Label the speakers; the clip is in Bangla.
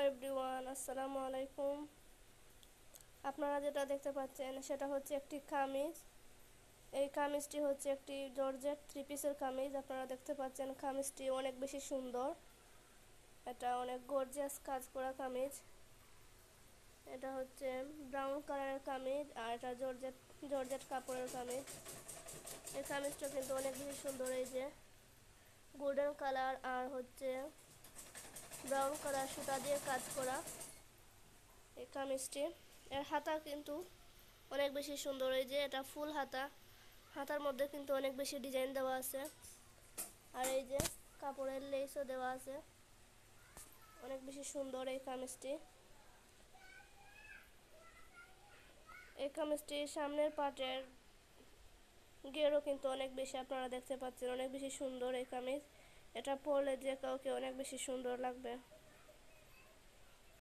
Speaker 1: এভরিওয়ান, আসসালামু আলাইকুম। আপনারা যেটা দেখতে পাচ্ছেন সেটা হচ্ছে একটি কামিজ। এই কামিজটি হচ্ছে একটি জর্জেট থ্রি পিসের কামিজ। আপনারা দেখতে পাচ্ছেন কামিজটি অনেক বেশি সুন্দর। এটা অনেক গর্জিয়াস কাজ করা কামিজ। এটা হচ্ছে ব্রাউন কালারের কামিজ আর এটা জর্জেট জর্জেট কাপড়ের কামিজ। এই কামিজটা কিন্তু অনেক বেশি সুন্দর। এই যে গোল্ডেন কালার আর হচ্ছে ব্রাউন কালার সুতা দিয়ে কাজ করা এই কামিজটি। এর হাতা কিন্তু অনেক বেশি সুন্দর। এই যে এটা ফুল হাতা, হাতার মধ্যে কিন্তু অনেক বেশি ডিজাইন দেওয়া আছে। আর এই যে কাপড়ের লেসও দেওয়া আছে। অনেক বেশি সুন্দর এই কামিজটি। এই কামিজটির সামনের পাটের গেরও কিন্তু অনেক বেশি, আপনারা দেখতে পাচ্ছেন, অনেক বেশি সুন্দর এই কামিজ। এটা পরলে যে কাউকে অনেক বেশি সুন্দর লাগবে।